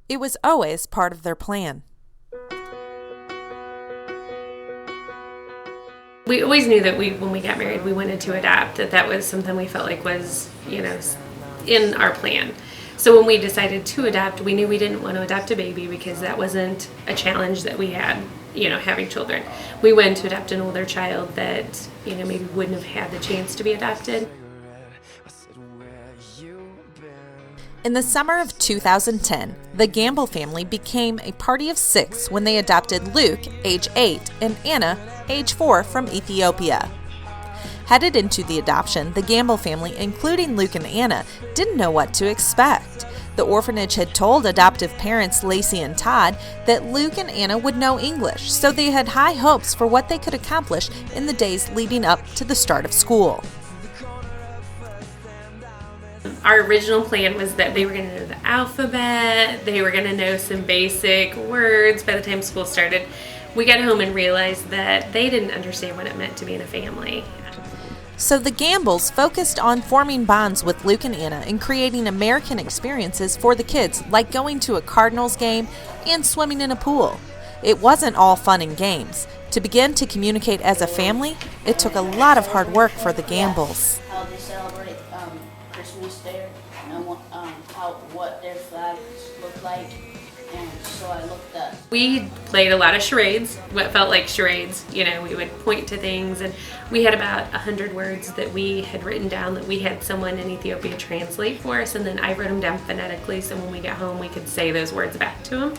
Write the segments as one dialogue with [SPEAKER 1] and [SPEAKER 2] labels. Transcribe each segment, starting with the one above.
[SPEAKER 1] It was always part of their plan.
[SPEAKER 2] We always knew that when we got married, we wanted to adopt, that was something we felt like was, in our plan. So when we decided to adopt, we knew we didn't want to adopt a baby because that wasn't a challenge that we had, having children. We wanted to adopt an older child that, maybe wouldn't have had the chance to be adopted.
[SPEAKER 1] In the summer of 2010, the Gambill family became a party of 6 when they adopted Luke, age 8, and Anna, age 4, from Ethiopia. Headed into the adoption, the Gambill family, including Luke and Anna, didn't know what to expect. The orphanage had told adoptive parents Lacey and Todd that Luke and Anna would know English, so they had high hopes for what they could accomplish in the days leading up to the start of school.
[SPEAKER 2] Our original plan was that they were going to know the alphabet, they were going to know some basic words by the time school started. We got home and realized that they didn't understand what it meant to be in a family.
[SPEAKER 1] So the Gambills focused on forming bonds with Luke and Anna and creating American experiences for the kids, like going to a Cardinals game and swimming in a pool. It wasn't all fun and games. To begin to communicate as a family, it took a lot of hard work for the Gambills.
[SPEAKER 3] How they celebrate Christmas there, and what their flags look like, and so I looked up.
[SPEAKER 2] We played a lot of charades, what felt like charades. We would point to things, and we had about 100 words that we had written down that we had someone in Ethiopia translate for us, and then I wrote them down phonetically so when we got home we could say those words back to them.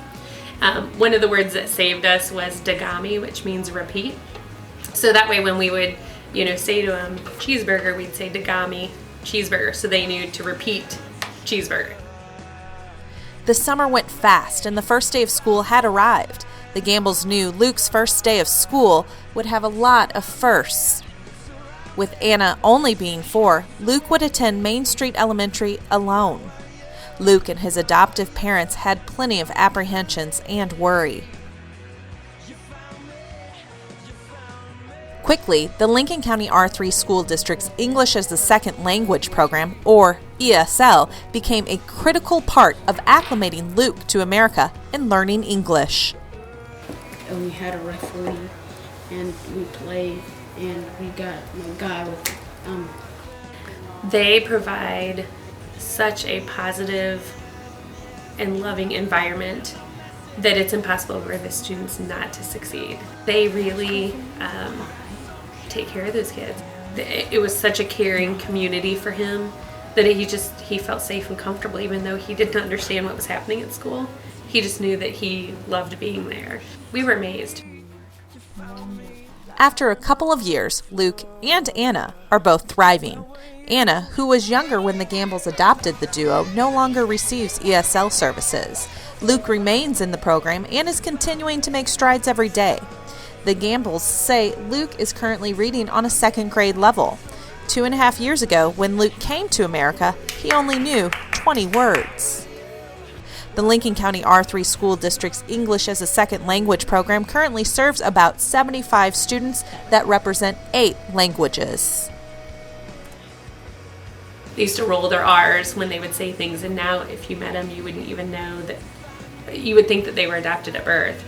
[SPEAKER 2] One of the words that saved us was dagami, which means repeat. So that way when we would, say to them cheeseburger, we'd say dagami cheeseburger, so they knew to repeat cheeseburger.
[SPEAKER 1] The summer went fast and the first day of school had arrived. The Gambills knew Luke's first day of school would have a lot of firsts. With Anna only being 4, Luke would attend Main Street Elementary alone. Luke and his adoptive parents had plenty of apprehensions and worry. Quickly, the Lincoln County R3 School District's English as a Second Language program, or ESL, became a critical part of acclimating Luke to America and learning English.
[SPEAKER 3] And we had a referee, and we played, and we got a guy with.
[SPEAKER 2] They provide such a positive and loving environment that it's impossible for the students not to succeed. They really take care of those kids. It was such a caring community for him that he felt safe and comfortable even though he didn't understand what was happening at school. He just knew that he loved being there. We were amazed.
[SPEAKER 1] After a couple of years, Luke and Anna are both thriving. Anna, who was younger when the Gambills adopted the duo, no longer receives ESL services. Luke remains in the program and is continuing to make strides every day. The Gambills say Luke is currently reading on a 2nd grade level. 2.5 years ago, when Luke came to America, he only knew 20 words. The Lincoln County R3 School District's English as a Second Language program currently serves about 75 students that represent 8 languages.
[SPEAKER 2] They used to roll their R's when they would say things, and now if you met them, you wouldn't even know that. You would think that they were adopted at birth.